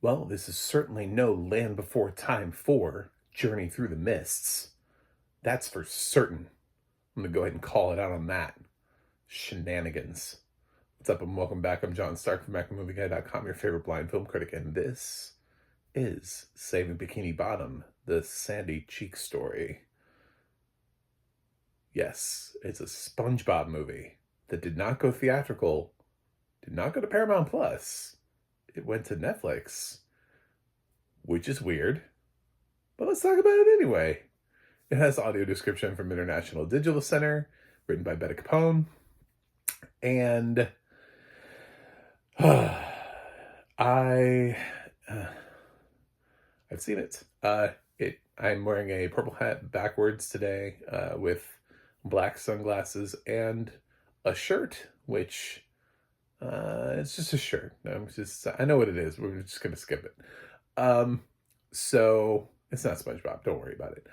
Well, this is certainly no Land Before Time 4 Journey Through the Mists. That's for certain. I'm going to go ahead and call it out on that. Shenanigans. What's up, and welcome back. I'm John Stark from MacMovieGuy.com, your favorite blind film critic, and this is Saving Bikini Bottom, the Sandy Cheek story. Yes, it's a SpongeBob movie that did not go theatrical, did not go to Paramount Plus. It went to Netflix, which is weird, but let's talk about it anyway. It has audio description from International Digital Center, written by Betta Capone, and I've seen it. I'm wearing a purple hat backwards today, with black sunglasses and a shirt, which it's just a shirt. I know what it is. We're just gonna skip it. So it's not SpongeBob. Don't worry about it.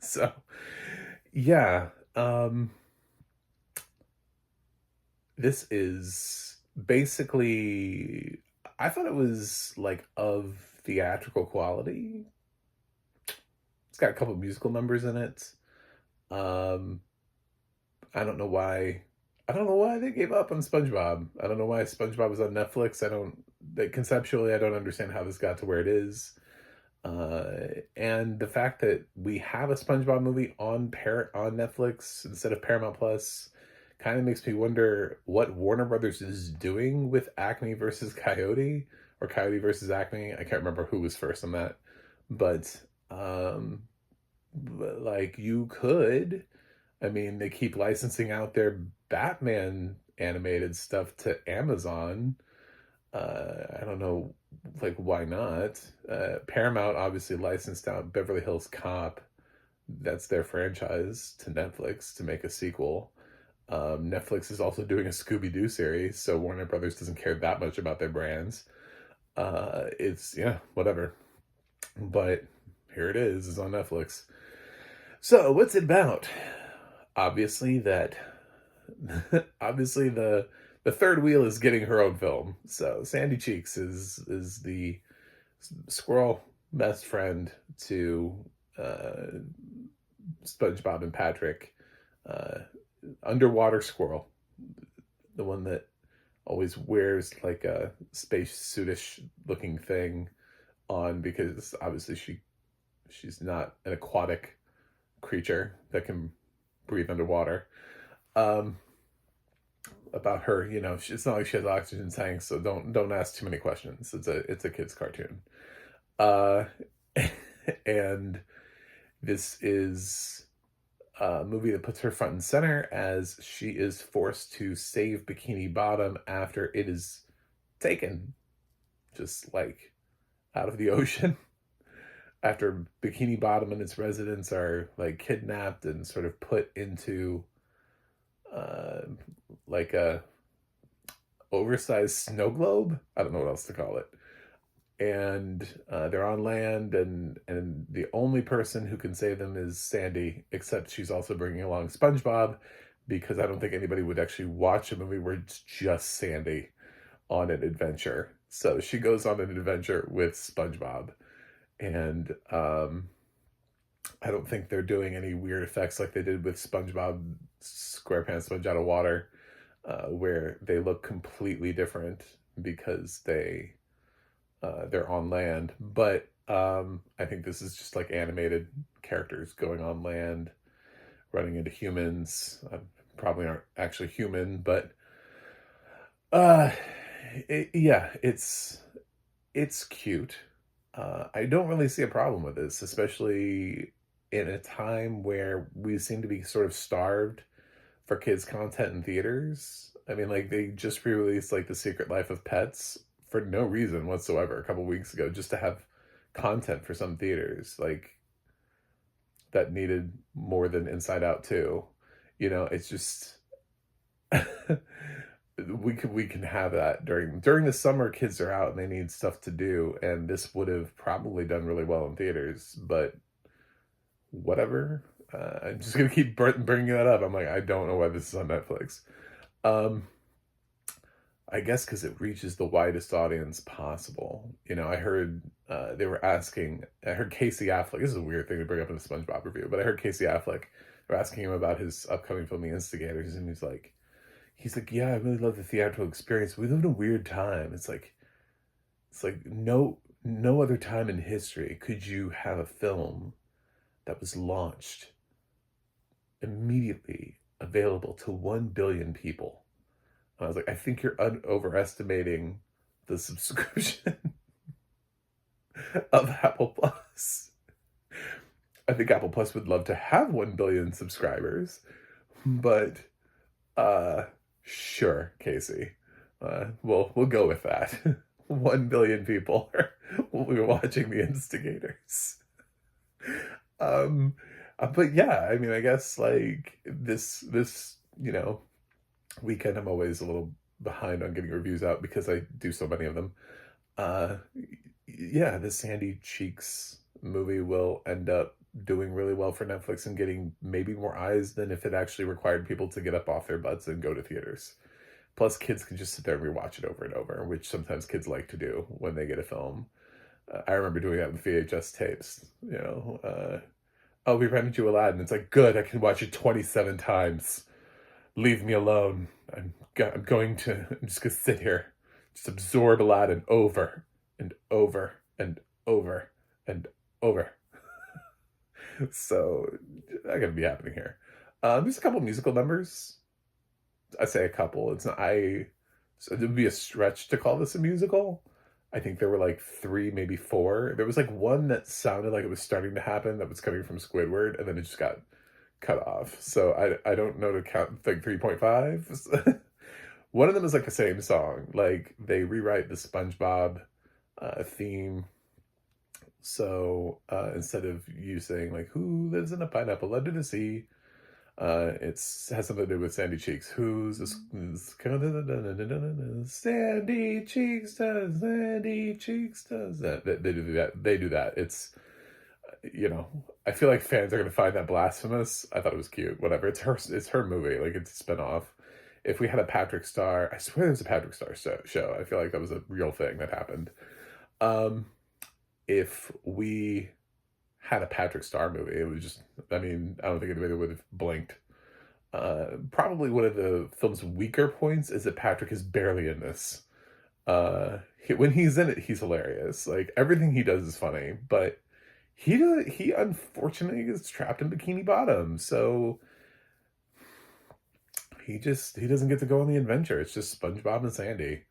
So yeah. This is basically, I thought it was like of theatrical quality. It's got a couple musical numbers in it. I don't know why they gave up on SpongeBob. I don't know why SpongeBob is on Netflix. Conceptually, I don't understand how this got to where it is. And the fact that we have a SpongeBob movie on Netflix instead of Paramount Plus kind of makes me wonder what Warner Brothers is doing with Acme versus Coyote, or Coyote versus Acme. I can't remember who was first on that, but like, you could, I mean, they keep licensing out their Batman animated stuff to Amazon. I don't know, like, why not? Paramount obviously licensed out Beverly Hills Cop. That's their franchise to Netflix to make a sequel. Netflix is also doing a Scooby-Doo series, so Warner Brothers doesn't care that much about their brands. Yeah, whatever. But here it is. It's on Netflix. So what's it about? Obviously the third wheel is getting her own film. So Sandy Cheeks is the squirrel best friend to SpongeBob and Patrick. Underwater squirrel, the one that always wears like a spacesuitish looking thing on, because obviously she's not an aquatic creature that can breathe underwater. About her, it's not like she has oxygen tanks, so don't ask too many questions. It's a kid's cartoon. And this is a movie that puts her front and center as she is forced to save Bikini Bottom after it is taken, just like out of the ocean. After Bikini Bottom and its residents are like kidnapped and sort of put into like a oversized snow globe. I don't know what else to call it. And they're on land, and the only person who can save them is Sandy, except she's also bringing along SpongeBob, because I don't think anybody would actually watch a movie where it's just Sandy on an adventure. So she goes on an adventure with SpongeBob, and I don't think they're doing any weird effects like they did with SpongeBob SquarePants Sponge Out of Water, where they look completely different because they're on land. But I think this is just like animated characters going on land, running into humans. Probably aren't actually human, but it's cute. I don't really see a problem with this, especially in a time where we seem to be sort of starved for kids content in theaters. I mean, like, they just re-released like The Secret Life of Pets for no reason whatsoever a couple weeks ago, just to have content for some theaters, like, that needed more than Inside Out 2. It's just we can have that during the summer. Kids are out and they need stuff to do, and this would have probably done really well in theaters, but whatever. I'm just gonna keep bringing that up. I'm like, I don't know why this is on Netflix. I guess because it reaches the widest audience possible. You know, I heard they were asking, I heard Casey Affleck, this is a weird thing to bring up in a SpongeBob review, but I heard Casey Affleck, they were asking him about his upcoming film, The Instigators, and he's like, yeah, I really love the theatrical experience. We live in a weird time. It's like no other time in history could you have a film that was launched immediately available to 1 billion people. I was like, I think you're overestimating the subscription of Apple Plus. I think Apple Plus would love to have 1 billion subscribers, but sure, Casey. We'll go with that. 1 billion people will be watching The Instigators. But yeah, I mean, I guess like this, you know, weekend I'm always a little behind on getting reviews out because I do so many of them. Uh, yeah, the Sandy Cheeks movie will end up doing really well for Netflix and getting maybe more eyes than if it actually required people to get up off their butts and go to theaters. Plus, kids can just sit there and rewatch it over and over, which sometimes kids like to do when they get a film. I remember doing that with VHS tapes. You know, oh, we rented you Aladdin. It's like, good, I can watch it 27 times. Leave me alone. I'm just going to sit here, just absorb Aladdin over and over and over and over. So, that gotta be happening here. There's a couple musical numbers. I say a couple. It's not, so it would be a stretch to call this a musical. I think there were like 3, maybe 4. There was like one that sounded like it was starting to happen that was coming from Squidward, and then it just got cut off. So I don't know to count like 3.5. One of them is like the same song. Like they rewrite the SpongeBob theme. So instead of you saying like, who lives in a pineapple under the sea, it's has something to do with Sandy Cheeks. Sandy Cheeks does, Sandy Cheeks does that. They do that. They do that. It's, you know, I feel like fans are gonna find that blasphemous. I thought it was cute. Whatever. It's her movie. Like it's a spinoff. If we had a Patrick Star, I swear there was a Patrick Star show. I feel like that was a real thing that happened. If we had a Patrick Star movie, it was just, I mean, I don't think anybody would have blinked. Probably one of the film's weaker points is that Patrick is barely in this. When he's in it, he's hilarious. Like everything he does is funny, but he unfortunately is trapped in Bikini Bottom, so he doesn't get to go on the adventure. It's just SpongeBob and Sandy,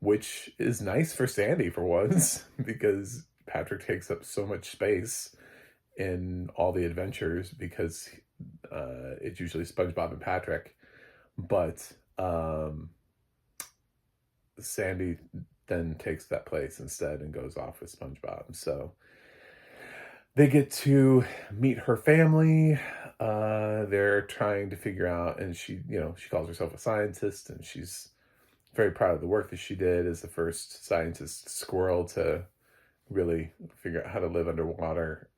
which is nice for Sandy for once because Patrick takes up so much space in all the adventures because it's usually SpongeBob and Patrick, but Sandy then takes that place instead and goes off with SpongeBob. So they get to meet her family. They're trying to figure out, and she calls herself a scientist, and she's very proud of the work that she did as the first scientist squirrel to really figure out how to live underwater.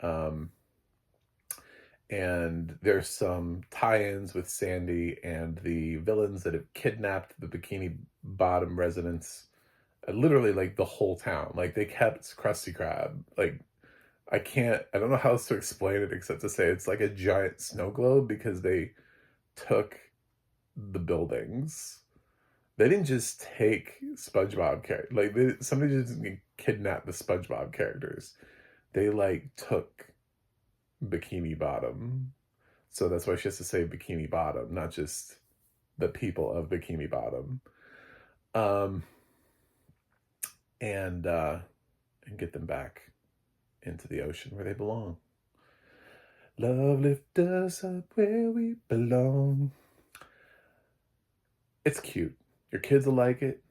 And there's some tie-ins with Sandy and the villains that have kidnapped the Bikini Bottom residents, literally like the whole town. Like they kept Krusty Krab. Like I don't know how else to explain it except to say it's like a giant snow globe because they took the buildings. They didn't just take SpongeBob characters. Like somebody just kidnapped the SpongeBob characters. They like took Bikini Bottom. So that's why she has to say Bikini Bottom, not just the people of Bikini Bottom. And get them back into the ocean where they belong. Love lift us up where we belong. It's cute. Your kids will like it.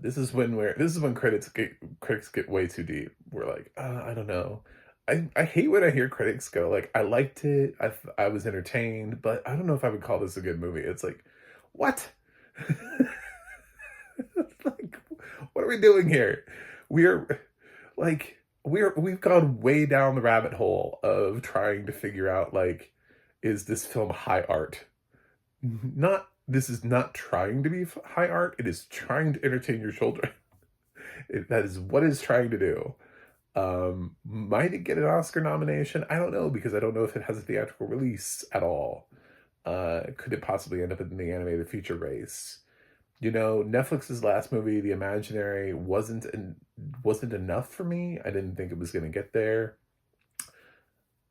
This is when critics get way too deep. We're like, I don't know. I hate when I hear critics go like, I liked it, I was entertained, but I don't know if I would call this a good movie. It's like, what? Like, what are we doing here? We've gone way down the rabbit hole of trying to figure out like, is this film high art? Not This is not trying to be high art. It is trying to entertain your children. That is what it's trying to do. Might it get an Oscar nomination? I don't know, because I don't know if it has a theatrical release at all. Could it possibly end up in the animated feature race? You know, Netflix's last movie, The Imaginary, wasn't enough for me. I didn't think it was going to get there.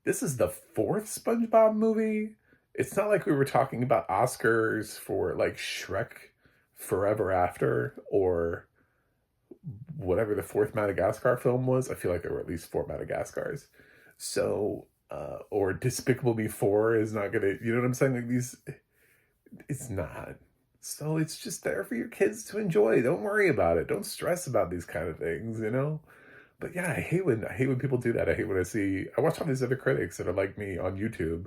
This is the 4th SpongeBob movie. It's not like we were talking about Oscars for like Shrek Forever After or whatever the 4th Madagascar film was. I feel like there were at least 4 Madagascars. So, or Despicable Me 4 is not gonna, you know what I'm saying? Like these, it's not. So it's just there for your kids to enjoy. Don't worry about it. Don't stress about these kind of things, you know? But yeah, I hate when people do that. I hate when I watch all these other critics that are like me on YouTube,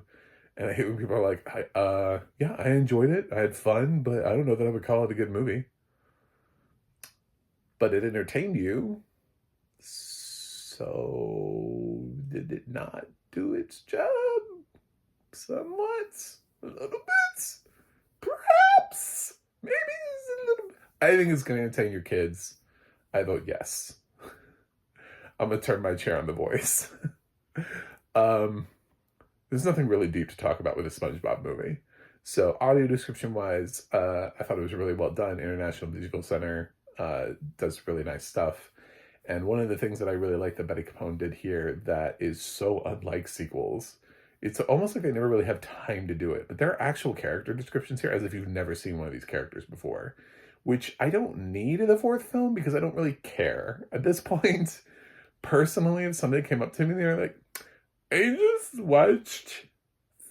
and I hate when people are like, yeah, I enjoyed it. I had fun, but I don't know that I would call it a good movie. But it entertained you. So did it not do its job? Somewhat? A little bit? Perhaps? Maybe it's a little bit. I think it's going to entertain your kids. I vote yes. I'm going to turn my chair on The Voice. There's nothing really deep to talk about with a SpongeBob movie. So audio description wise, I thought it was really well done. International Digital Center does really nice stuff. And one of the things that I really like that Betty Capone did here that is so unlike sequels, it's almost like they never really have time to do it. But there are actual character descriptions here as if you've never seen one of these characters before, which I don't need in the 4th film because I don't really care. At this point, personally, if somebody came up to me and they were like, I just watched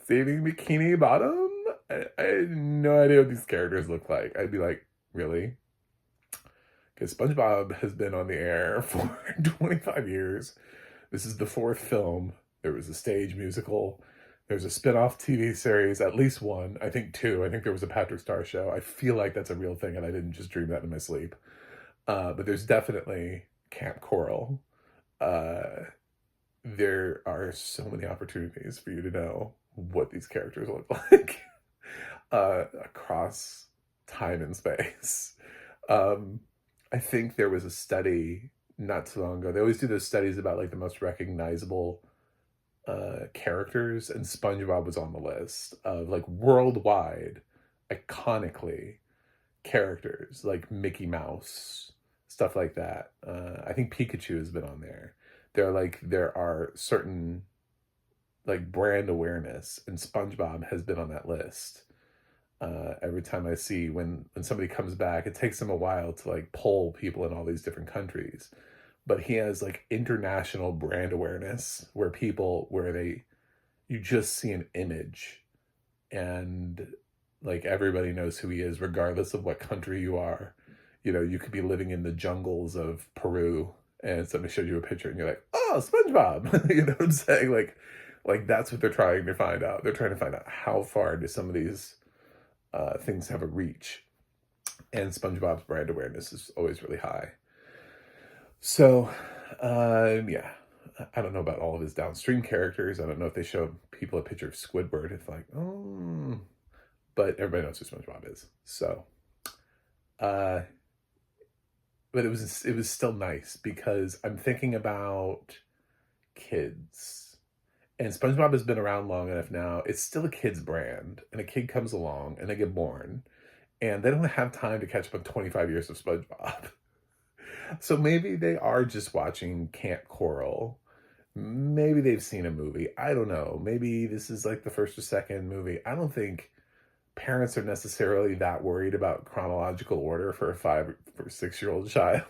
Saving Bikini Bottom, I had no idea what these characters look like. I'd be like, really? Because SpongeBob has been on the air for 25 years. This is the 4th film. There was a stage musical. There's a spin-off TV series, at least one. I think 2. I think there was a Patrick Star show. I feel like that's a real thing, and I didn't just dream that in my sleep. But there's definitely Camp Coral. There are so many opportunities for you to know what these characters look like across time and space. I think there was a study not too long ago. They always do those studies about like the most recognizable characters, and SpongeBob was on the list of like worldwide, iconically characters like Mickey Mouse, stuff like that. I think Pikachu has been on there. There are certain like brand awareness, and SpongeBob has been on that list. Every time I see when somebody comes back, it takes them a while to like poll people in all these different countries, but he has like international brand awareness where you just see an image and like everybody knows who he is regardless of what country you are. You know, you could be living in the jungles of Peru and somebody showed you a picture and you're like, oh, SpongeBob. You know what I'm saying? Like that's what they're trying to find out. They're trying to find out how far do some of these things have a reach, and SpongeBob's brand awareness is always really high. So, yeah, I don't know about all of his downstream characters. I don't know if they show people a picture of Squidward. It's like, oh, but everybody knows who SpongeBob is. So, but it was still nice because I'm thinking about kids. And SpongeBob has been around long enough now. It's still a kid's brand. And a kid comes along and they get born. And they don't have time to catch up on 25 years of SpongeBob. So maybe they are just watching Camp Coral. Maybe they've seen a movie. I don't know. Maybe this is like the first or second movie. I don't think parents are necessarily that worried about chronological order for a 5 or 6-year-old child.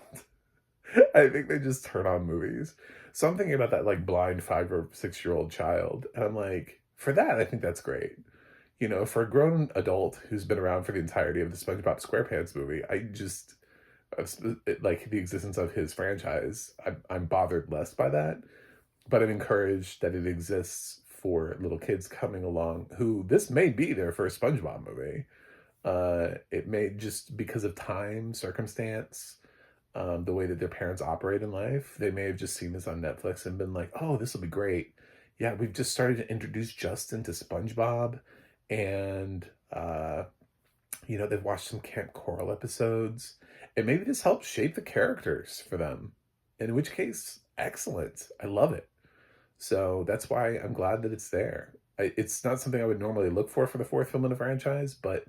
I think they just turn on movies. So I'm thinking about that like blind 5 or 6-year-old child. And I'm like, for that, I think that's great. You know, for a grown adult who's been around for the entirety of the SpongeBob SquarePants movie, I just, like the existence of his franchise, I'm bothered less by that. But I'm encouraged that it exists for little kids coming along who this may be their first SpongeBob movie. It may just because of time, circumstance, the way that their parents operate in life. They may have just seen this on Netflix and been like, oh, this will be great. Yeah, we've just started to introduce Justin to SpongeBob. And You know, they've watched some Camp Coral episodes, and maybe this helps shape the characters for them. In which case, excellent. I love it. So that's why I'm glad that it's there. It's not something I would normally look for the fourth film in the franchise, but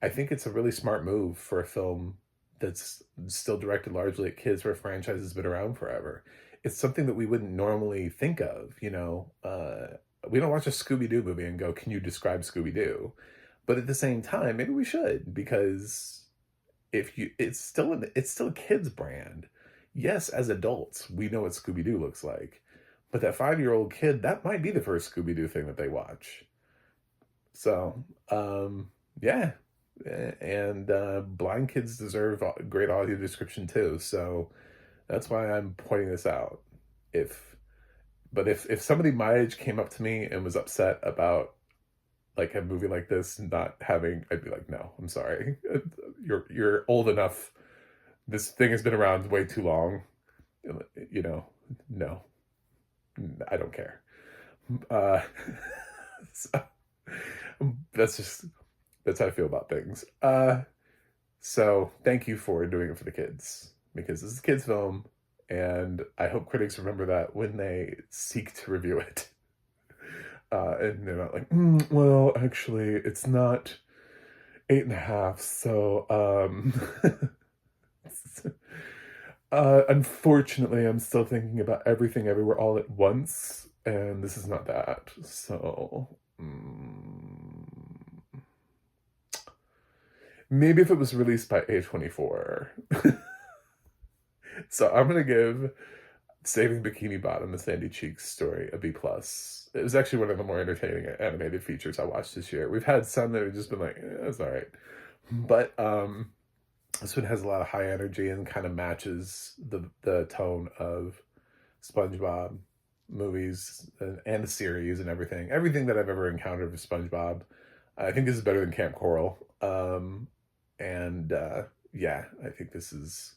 I think it's a really smart move for a film that's still directed largely at kids where a franchise has been around forever. It's something that we wouldn't normally think of, you know. We don't watch a Scooby-Doo movie and go, "Can you describe Scooby-Doo?" But at the same time, maybe we should, because if you it's still a kids brand. Yes, as adults, we know what Scooby-Doo looks like. But that 5-year-old kid, that might be the first Scooby-Doo thing that they watch. So, yeah. And blind kids deserve a great audio description too. So that's why I'm pointing this out. If if somebody my age came up to me and was upset about like a movie like this not having, I'd be like, no, I'm sorry. You're old enough. This thing has been around way too long. You know, no, I don't care. Uh, so, that's just that's how I feel about things. So thank you for doing it for the kids, because this is a kids' film, and I hope critics remember that when they seek to review it. And they're not like, well, actually, it's not 8.5, so unfortunately, I'm still thinking about Everything Everywhere All at Once, and this is not that. So maybe if it was released by A24. So I'm gonna give Saving Bikini Bottom, the Sandy Cheeks story, a B+. It was actually one of the more entertaining animated features I watched this year. We've had some that have just been like, it's all right. But this one has a lot of high energy and kind of matches the tone of SpongeBob movies and the series and everything. Everything that I've ever encountered with SpongeBob. I think this is better than Camp Coral. And yeah, I think this is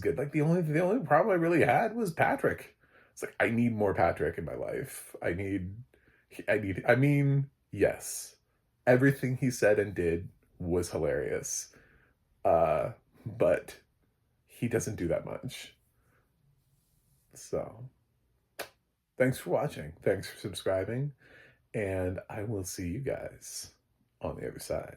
good. Like the only problem I really had was Patrick. It's like, I need more Patrick in my life. I mean, yes. Everything he said and did was hilarious. But he doesn't do that much. So, thanks for watching. Thanks for subscribing. And I will see you guys on the other side.